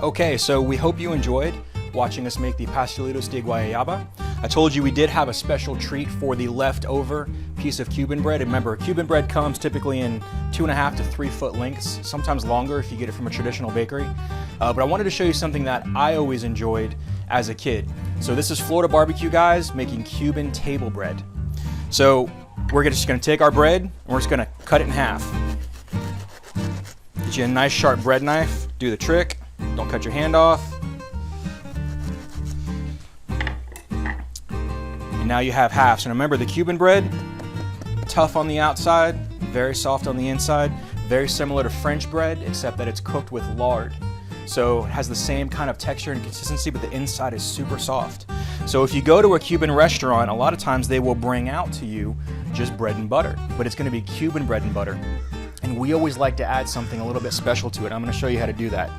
Okay, so we hope you enjoyed watching us make the pastelitos de guayaba. I told you we did have a special treat for the leftover piece of Cuban bread. Remember, Cuban bread comes typically in 2.5 to 3 foot lengths, sometimes longer if you get it from a traditional bakery. But I wanted to show you something that I always enjoyed as a kid. So this is Florida barbecue guys making Cuban table bread. So we're just gonna take our bread and we're just gonna cut it in half. Get you a nice sharp bread knife, do the trick, don't cut your hand off. And now you have halves. And remember, the Cuban bread, tough on the outside, very soft on the inside, very similar to French bread, except that it's cooked with lard. So it has the same kind of texture and consistency, but the inside is super soft. So if you go to a Cuban restaurant, a lot of times they will bring out to you just bread and butter, but it's gonna be Cuban bread and butter. And we always like to add something a little bit special to it. I'm gonna show you how to do that.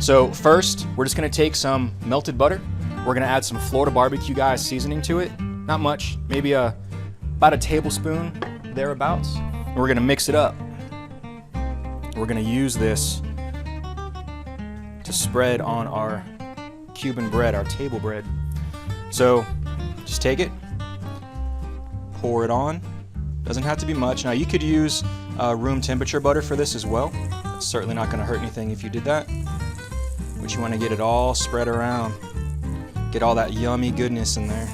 So first, we're just gonna take some melted butter. We're gonna add some Florida barbecue guys seasoning to it. Not much, maybe about a tablespoon, thereabouts. And we're gonna mix it up. We're gonna use this to spread on our Cuban bread, our table bread. So just take it, pour it on. Doesn't have to be much. Now you could use room temperature butter for this as well. It's certainly not gonna hurt anything if you did that. But you wanna get it all spread around. Get all that yummy goodness in there.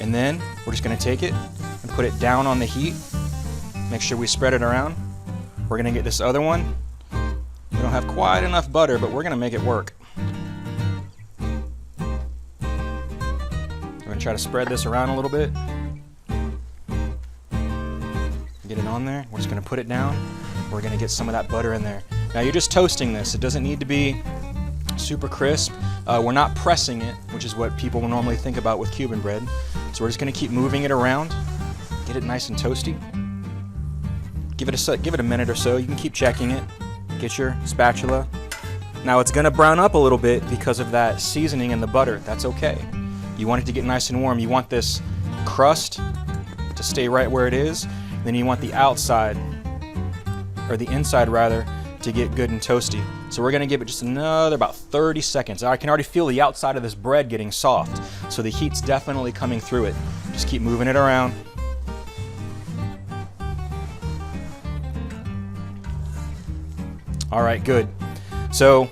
And then we're just gonna take it and put it down on the heat. Make sure we spread it around. We're gonna get this other one. We don't have quite enough butter, but we're gonna make it work. We're gonna try to spread this around a little bit. Get it on there. We're just gonna put it down. We're gonna get some of that butter in there. Now you're just toasting this. It doesn't need to be super crisp. We're not pressing it, which is what people will normally think about with Cuban bread. So we're just gonna keep moving it around, get it nice and toasty. Give it a minute or so. You can keep checking it. Get your spatula. Now it's gonna brown up a little bit because of that seasoning and the butter. That's okay. You want it to get nice and warm. You want this crust to stay right where it is. Then you want the outside, or the inside rather, to get good and toasty. So we're gonna give it just another about 30 seconds. I can already feel the outside of this bread getting soft. So the heat's definitely coming through it. Just keep moving it around. All right, good. So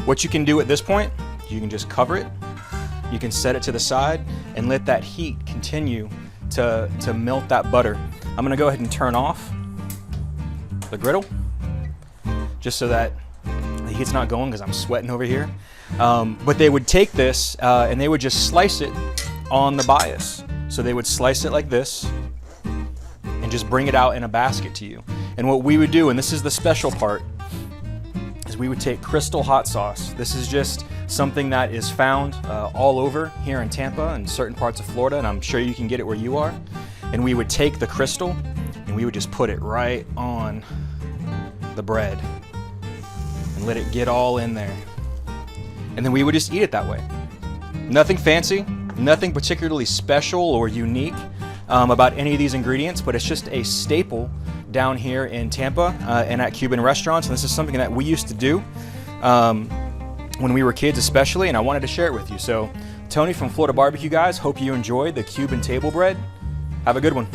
what you can do at this point, you can just cover it. You can set it to the side and let that heat continue to melt that butter. I'm gonna go ahead and turn off the griddle, just so that the heat's not going because I'm sweating over here. But they would take this and they would just slice it on the bias. So they would slice it like this and just bring it out in a basket to you. And what we would do, and this is the special part, is we would take Crystal hot sauce. This is just something that is found all over here in Tampa and certain parts of Florida, and I'm sure you can get it where you are. And we would take the Crystal and we would just put it right on the bread and let it get all in there. And then we would just eat it that way. Nothing fancy, nothing particularly special or unique about any of these ingredients, but it's just a staple down here in Tampa and at Cuban restaurants. And this is something that we used to do when we were kids especially, and I wanted to share it with you. So Tony from Florida Barbecue Guys, hope you enjoyed the Cuban table bread. Have a good one.